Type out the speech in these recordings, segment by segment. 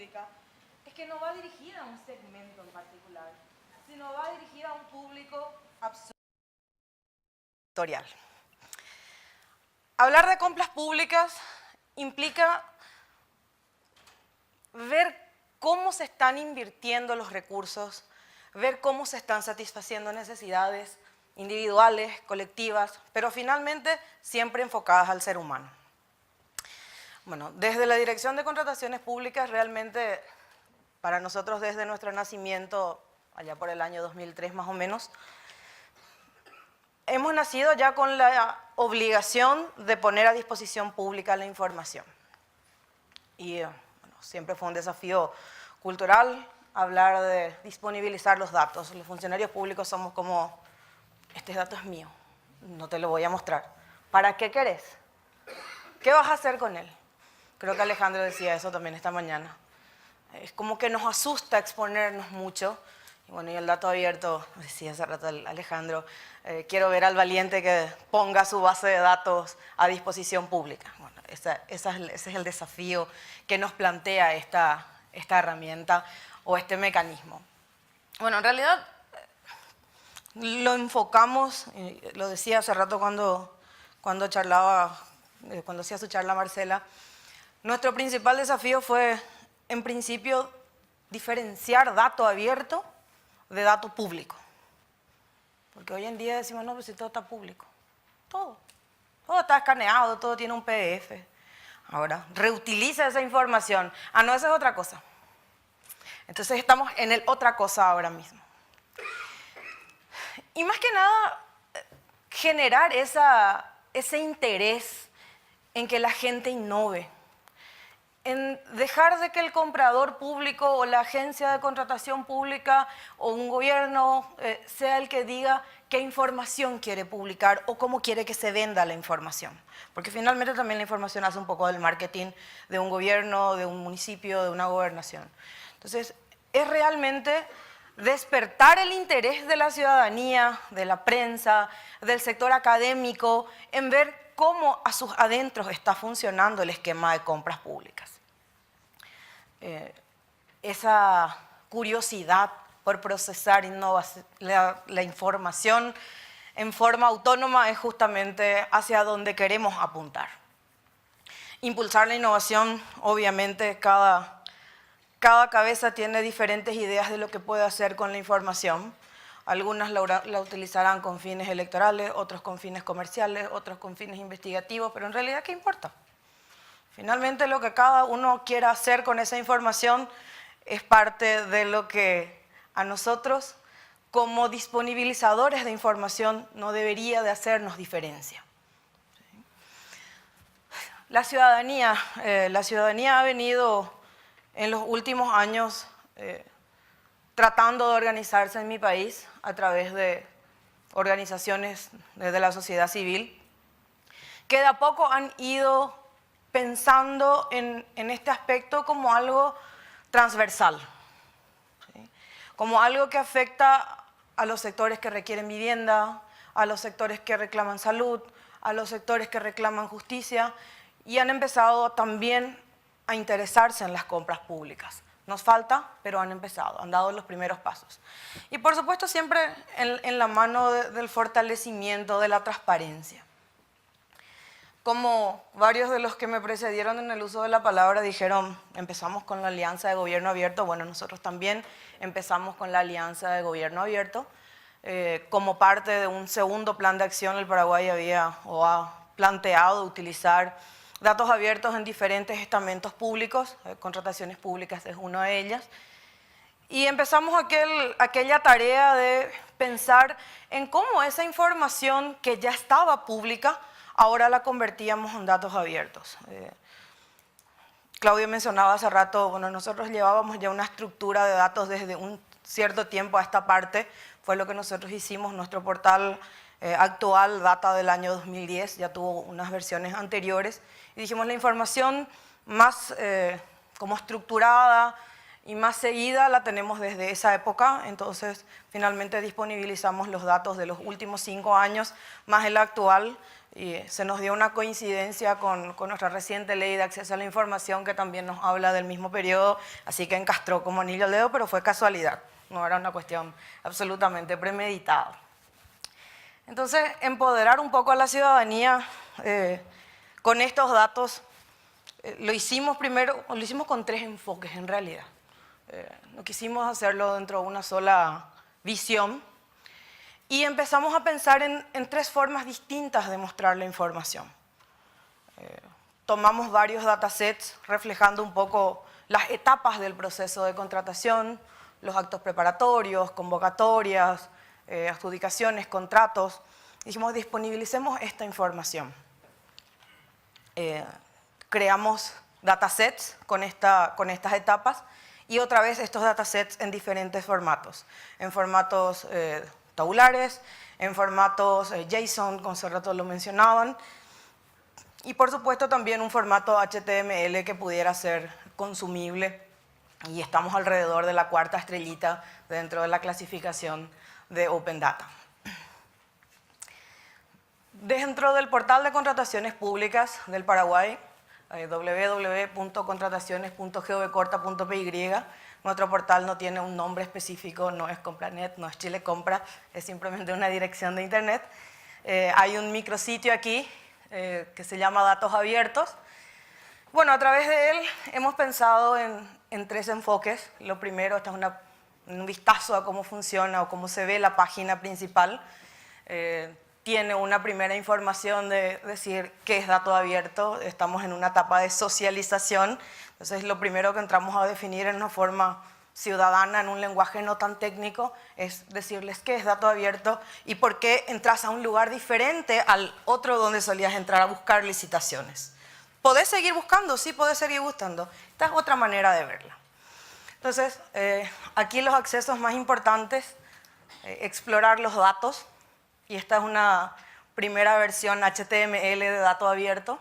pública es que no va dirigida a un segmento en particular, sino va dirigida a un público absoluto. Hablar de compras públicas implica ver cómo se están invirtiendo los recursos, ver cómo se están satisfaciendo necesidades individuales, colectivas, pero finalmente siempre enfocadas al ser humano. Bueno, desde la Dirección de Contrataciones Públicas, realmente para nosotros desde nuestro nacimiento, allá por el año 2003 más o menos, hemos nacido ya con la obligación de poner a disposición pública la información. Y bueno, siempre fue un desafío cultural hablar de disponibilizar los datos. Los funcionarios públicos somos como, este dato es mío, no te lo voy a mostrar. ¿Para qué querés? ¿Qué vas a hacer con él? Creo que Alejandro decía eso también esta mañana. Es como que nos asusta exponernos mucho. Y bueno, y el dato abierto, decía hace rato Alejandro, quiero ver al valiente que ponga su base de datos a disposición pública. Bueno, ese es el desafío que nos plantea esta herramienta o este mecanismo. Bueno, en realidad lo enfocamos, lo decía hace rato cuando charlaba, cuando hacía su charla Marcela, nuestro principal desafío fue, en principio, diferenciar dato abierto de dato público. Porque hoy en día decimos, no, pues si todo está público. Todo está escaneado, todo tiene un PDF. Ahora, reutiliza esa información. Ah, no, esa es otra cosa. Entonces estamos en el otra cosa ahora mismo. Y más que nada, generar ese interés en que la gente innove, en dejar de que el comprador público o la agencia de contratación pública o un gobierno sea el que diga qué información quiere publicar o cómo quiere que se venda la información. Porque finalmente también la información hace un poco del marketing de un gobierno, de un municipio, de una gobernación. Entonces, es realmente despertar el interés de la ciudadanía, de la prensa, del sector académico, en ver cómo a sus adentros está funcionando el esquema de compras públicas. Esa curiosidad por procesar la información en forma autónoma es justamente hacia donde queremos apuntar. Impulsar la innovación, obviamente, cada cabeza tiene diferentes ideas de lo que puede hacer con la información. Algunas la utilizarán con fines electorales, otros con fines comerciales, otros con fines investigativos, pero en realidad, ¿qué importa? Finalmente, lo que cada uno quiera hacer con esa información es parte de lo que a nosotros, como disponibilizadores de información, no debería de hacernos diferencia. La ciudadanía ha venido en los últimos años tratando de organizarse en mi país a través de organizaciones de la sociedad civil, que de a poco han ido pensando en este aspecto como algo transversal, ¿sí? Como algo que afecta a los sectores que requieren vivienda, a los sectores que reclaman salud, a los sectores que reclaman justicia, y han empezado también a interesarse en las compras públicas. Nos falta, pero han empezado, han dado los primeros pasos. Y por supuesto siempre en la mano del fortalecimiento de la transparencia. Como varios de los que me precedieron en el uso de la palabra dijeron, empezamos con la Alianza de Gobierno Abierto, bueno, nosotros también empezamos con la Alianza de Gobierno Abierto. Como parte de un segundo plan de acción, el Paraguay ha planteado utilizar datos abiertos en diferentes estamentos públicos, contrataciones públicas es una de ellas. Y empezamos aquella tarea de pensar en cómo esa información que ya estaba pública, ahora la convertíamos en datos abiertos. Claudio mencionaba hace rato, bueno, nosotros llevábamos ya una estructura de datos desde un cierto tiempo a esta parte, fue lo que nosotros hicimos, nuestro portal actual data del año 2010, ya tuvo unas versiones anteriores, y dijimos la información más como estructurada, y más seguida la tenemos desde esa época. Entonces, finalmente disponibilizamos los datos de los últimos 5 años más el actual, y se nos dio una coincidencia con nuestra reciente ley de acceso a la información, que también nos habla del mismo periodo, así que encastró como anillo al dedo, pero fue casualidad, no era una cuestión absolutamente premeditada. Entonces, empoderar un poco a la ciudadanía con estos datos, lo hicimos con 3 enfoques en realidad. No quisimos hacerlo dentro de una sola visión, y empezamos a pensar en 3 formas distintas de mostrar la información. Tomamos varios datasets reflejando un poco las etapas del proceso de contratación, los actos preparatorios, convocatorias, adjudicaciones, contratos. Dijimos, disponibilicemos esta información. Creamos datasets con estas etapas, y otra vez estos datasets en diferentes formatos. En formatos tabulares, en formatos JSON, como hace rato lo mencionaban, y por supuesto también un formato HTML que pudiera ser consumible, y estamos alrededor de la 4ª estrellita dentro de la clasificación de Open Data. Dentro del portal de contrataciones públicas del Paraguay, www.contrataciones.govcorta.py, nuestro portal no tiene un nombre específico, no es Compranet, no es Chile Compra, es simplemente una dirección de internet. Hay un micrositio aquí que se llama Datos Abiertos. Bueno, a través de él hemos pensado en 3 enfoques. Lo primero, este es un vistazo a cómo funciona o cómo se ve la página principal. Tiene una primera información de decir qué es dato abierto. Estamos en una etapa de socialización. Entonces, lo primero que entramos a definir en una forma ciudadana, en un lenguaje no tan técnico, es decirles qué es dato abierto y por qué entras a un lugar diferente al otro donde solías entrar a buscar licitaciones. ¿Podés seguir buscando? Sí, podés seguir buscando. Esta es otra manera de verla. Entonces, aquí los accesos más importantes, explorar los datos, y esta es una primera versión HTML de dato abierto.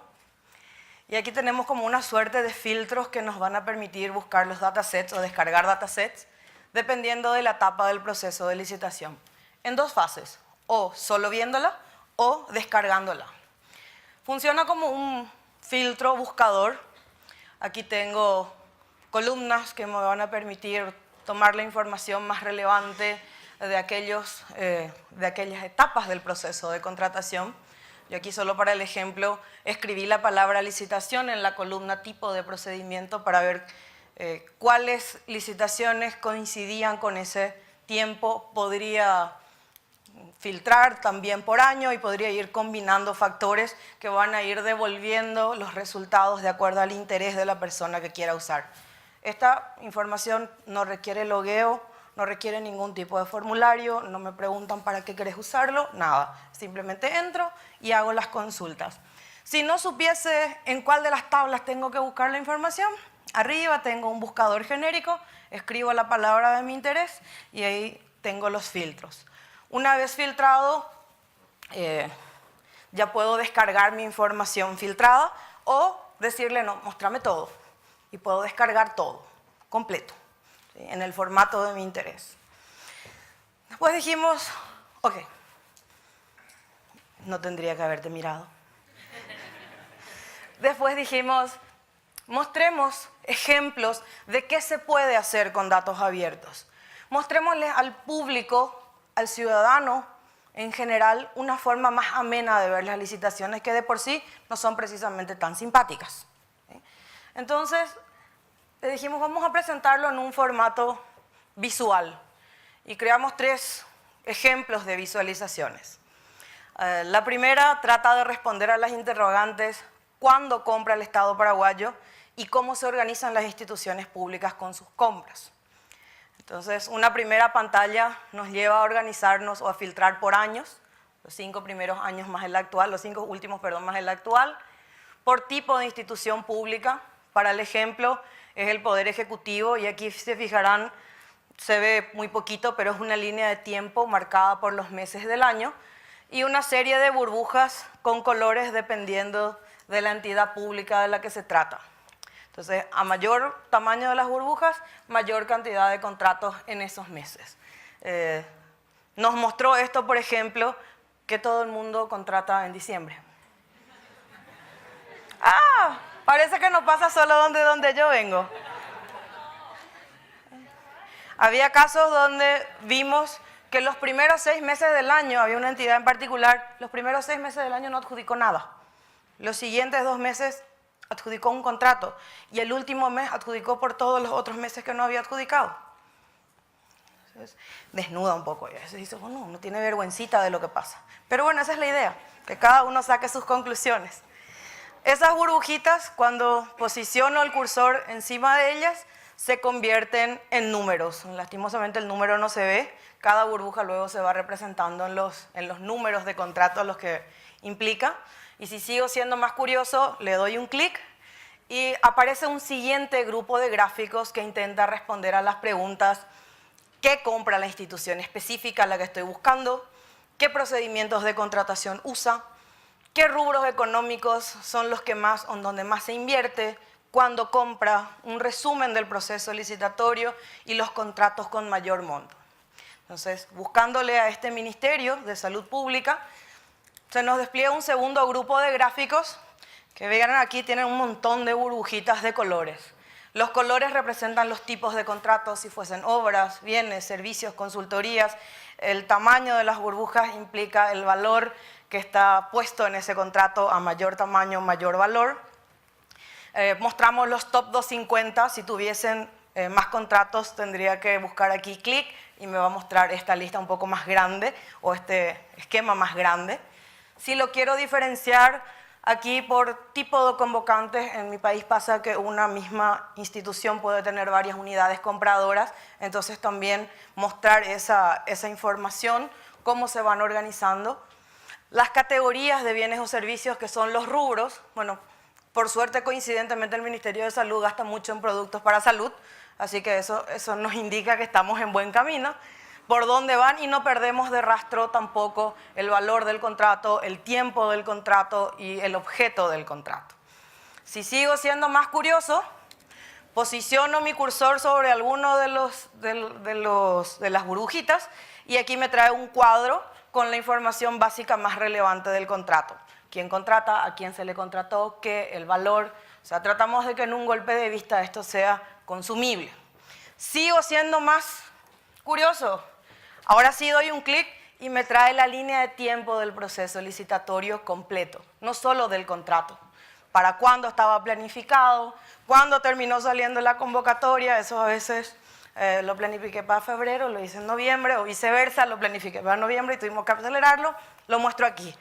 Y aquí tenemos como una suerte de filtros que nos van a permitir buscar los datasets o descargar datasets dependiendo de la etapa del proceso de licitación. En 2 fases, o solo viéndola o descargándola. Funciona como un filtro buscador. Aquí tengo columnas que me van a permitir tomar la información más relevante de aquellas etapas del proceso de contratación. Yo aquí, solo para el ejemplo, escribí la palabra licitación en la columna tipo de procedimiento para ver cuáles licitaciones coincidían con ese tiempo. Podría filtrar también por año y podría ir combinando factores que van a ir devolviendo los resultados de acuerdo al interés de la persona que quiera usar. Esta información no requiere logueo, no requiere ningún tipo de formulario, no me preguntan para qué querés usarlo, nada. Simplemente entro y hago las consultas. Si no supiese en cuál de las tablas tengo que buscar la información, arriba tengo un buscador genérico, escribo la palabra de mi interés y ahí tengo los filtros. Una vez filtrado, ya puedo descargar mi información filtrada o decirle, no, muéstrame todo. Y puedo descargar todo, completo, ¿sí?, en el formato de mi interés. Después dijimos, ok, no tendría que haberte mirado. Después dijimos, mostremos ejemplos de qué se puede hacer con datos abiertos. Mostrémosle al público, al ciudadano en general, una forma más amena de ver las licitaciones que de por sí no son precisamente tan simpáticas. ¿Sí? Entonces, le dijimos, vamos a presentarlo en un formato visual y creamos 3 ejemplos de visualizaciones. La primera trata de responder a las interrogantes: ¿cuándo compra el Estado paraguayo? Y cómo se organizan las instituciones públicas con sus compras. Entonces, una primera pantalla nos lleva a organizarnos o a filtrar por años, los 5 primeros años más el actual, los 5 últimos, perdón, más el actual, por tipo de institución pública. Para el ejemplo, es el Poder Ejecutivo, y aquí se fijarán, se ve muy poquito, pero es una línea de tiempo marcada por los meses del año, y una serie de burbujas con colores dependiendo de la entidad pública de la que se trata. Entonces, a mayor tamaño de las burbujas, mayor cantidad de contratos en esos meses. Nos mostró esto, por ejemplo, que todo el mundo contrata en diciembre. Ah, parece que no pasa solo donde yo vengo. Había casos donde vimos que los primeros 6 meses del año, había una entidad en particular, los primeros 6 meses del año no adjudicó nada. Los siguientes 2 meses adjudicó un contrato y el último mes adjudicó por todos los otros meses que no había adjudicado. Entonces, desnuda un poco y a veces dice, bueno, uno tiene vergüencita de lo que pasa. Pero bueno, esa es la idea, que cada uno saque sus conclusiones. Esas burbujitas, cuando posiciono el cursor encima de ellas, se convierten en números. Lastimosamente el número no se ve, cada burbuja luego se va representando en los números de contrato a los que implica. Y si sigo siendo más curioso, le doy un clic y aparece un siguiente grupo de gráficos que intenta responder a las preguntas: ¿qué compra la institución específica a la que estoy buscando? ¿Qué procedimientos de contratación usa? ¿Qué rubros económicos son los que más o donde más se invierte? ¿Cuándo compra? Un resumen del proceso licitatorio y los contratos con mayor monto. Entonces, buscándole a este Ministerio de Salud Pública, se nos despliega un segundo grupo de gráficos que vean aquí, tienen un montón de burbujitas de colores. Los colores representan los tipos de contratos, si fuesen obras, bienes, servicios, consultorías. El tamaño de las burbujas implica el valor que está puesto en ese contrato, a mayor tamaño, mayor valor. Mostramos los top 250, si tuviesen más contratos tendría que buscar aquí clic y me va a mostrar esta lista un poco más grande o este esquema más grande. Si lo quiero diferenciar aquí por tipo de convocantes, en mi país pasa que una misma institución puede tener varias unidades compradoras, entonces también mostrar esa información, cómo se van organizando. Las categorías de bienes o servicios que son los rubros, bueno, por suerte coincidentemente el Ministerio de Salud gasta mucho en productos para salud, así que eso nos indica que estamos en buen camino. Por dónde van y no perdemos de rastro tampoco el valor del contrato, el tiempo del contrato y el objeto del contrato. Si sigo siendo más curioso, posiciono mi cursor sobre alguno de las burbujitas y aquí me trae un cuadro con la información básica más relevante del contrato. Quién contrata, a quién se le contrató, qué, el valor. O sea, tratamos de que en un golpe de vista esto sea consumible. Sigo siendo más curioso. Ahora sí doy un clic y me trae la línea de tiempo del proceso licitatorio completo, no solo del contrato. Para cuándo estaba planificado, cuándo terminó saliendo la convocatoria, eso a veces lo planifiqué para febrero, lo hice en noviembre, o viceversa, lo planifiqué para noviembre y tuvimos que acelerarlo, lo muestro aquí.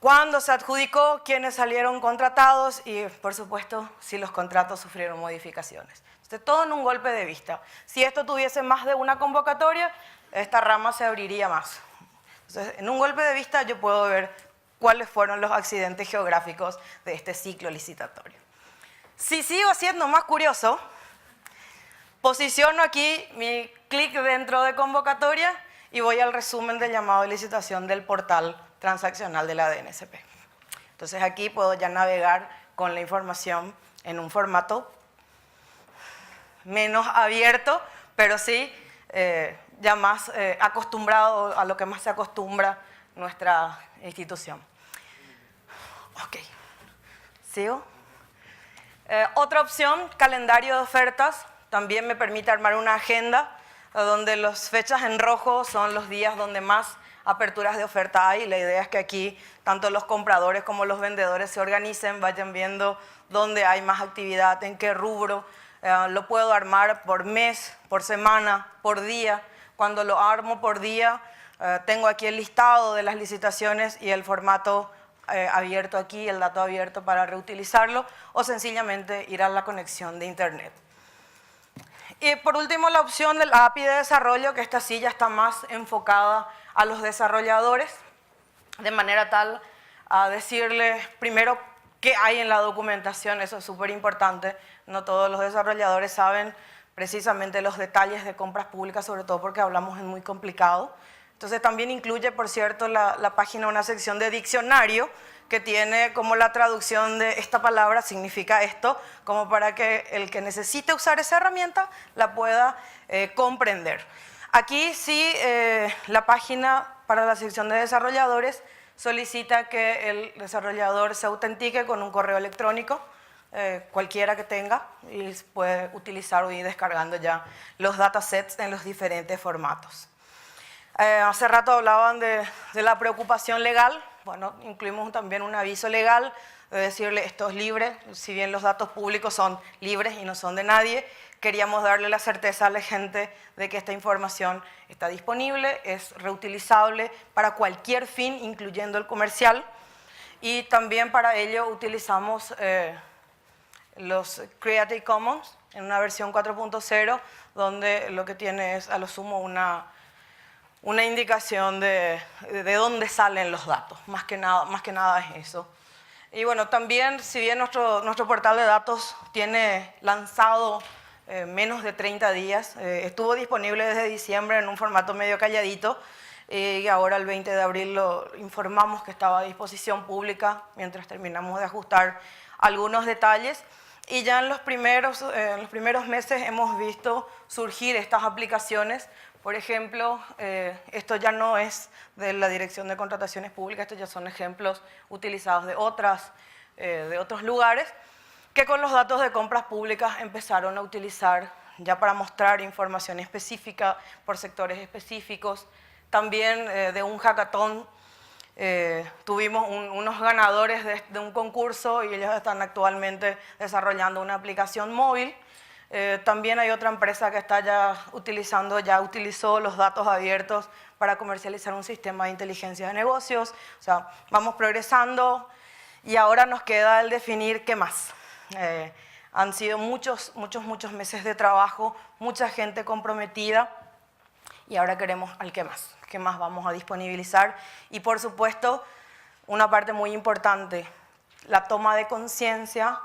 Cuándo se adjudicó, quiénes salieron contratados y, por supuesto, si los contratos sufrieron modificaciones. Entonces, todo en un golpe de vista. Si esto tuviese más de una convocatoria, esta rama se abriría más. Entonces, en un golpe de vista yo puedo ver cuáles fueron los accidentes geográficos de este ciclo licitatorio. Si sigo siendo más curioso, posiciono aquí mi clic dentro de convocatoria y voy al resumen del llamado de licitación del portal transaccional de la DNSP. Entonces aquí puedo ya navegar con la información en un formato menos abierto, pero sí ya más acostumbrado a lo que más se acostumbra nuestra institución. Ok, ¿sigo? Otra opción, calendario de ofertas, también me permite armar una agenda donde las fechas en rojo son los días donde más aperturas de oferta hay. La idea es que aquí tanto los compradores como los vendedores se organicen, vayan viendo dónde hay más actividad, en qué rubro. Lo puedo armar por mes, por semana, por día. Cuando lo armo por día, tengo aquí el listado de las licitaciones y el formato abierto aquí, el dato abierto para reutilizarlo, o sencillamente ir a la conexión de internet. Y por último, la opción de la API de desarrollo, que esta sí ya está más enfocada a los desarrolladores, de manera tal a decirles primero qué hay en la documentación. Eso es súper importante. No todos los desarrolladores saben precisamente los detalles de compras públicas, sobre todo porque hablamos en muy complicado. Entonces también incluye, por cierto, la página una sección de diccionario que tiene como la traducción de esta palabra significa esto, como para que el que necesite usar esa herramienta la pueda comprender. Aquí sí, la página para la sección de desarrolladores solicita que el desarrollador se autentique con un correo electrónico, cualquiera que tenga, y puede utilizar o ir descargando ya los datasets en los diferentes formatos. Hace rato hablaban de la preocupación legal. Bueno, incluimos también un aviso legal de decirle esto es libre, si bien los datos públicos son libres y no son de nadie, queríamos darle la certeza a la gente de que esta información está disponible, es reutilizable para cualquier fin, incluyendo el comercial, y también para ello utilizamos los Creative Commons en una versión 4.0, donde lo que tiene es a lo sumo una indicación de dónde salen los datos, más que nada es eso. Y bueno, también, si bien nuestro portal de datos tiene lanzado menos de 30 días, estuvo disponible desde diciembre en un formato medio calladito, y ahora el 20 de abril lo informamos que estaba a disposición pública mientras terminamos de ajustar algunos detalles. Y ya en los primeros meses hemos visto surgir estas aplicaciones. Por ejemplo, esto ya no es de la Dirección de Contrataciones Públicas, estos ya son ejemplos utilizados de otros lugares, que con los datos de compras públicas empezaron a utilizar ya para mostrar información específica por sectores específicos. También de un hackathon tuvimos unos ganadores de un concurso y ellos están actualmente desarrollando una aplicación móvil. También hay otra empresa que está ya utilizó los datos abiertos para comercializar un sistema de inteligencia de negocios. O sea, vamos progresando y ahora nos queda el definir qué más. Han sido muchos meses de trabajo, mucha gente comprometida y ahora queremos al qué más vamos a disponibilizar. Y por supuesto, una parte muy importante, la toma de conciencia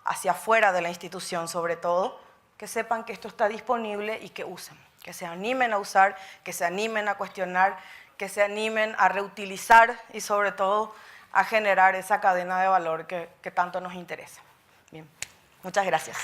hacia afuera de la institución sobre todo, que sepan que esto está disponible y que usen, que se animen a usar, que se animen a cuestionar, que se animen a reutilizar y sobre todo a generar esa cadena de valor que tanto nos interesa. Bien, muchas gracias.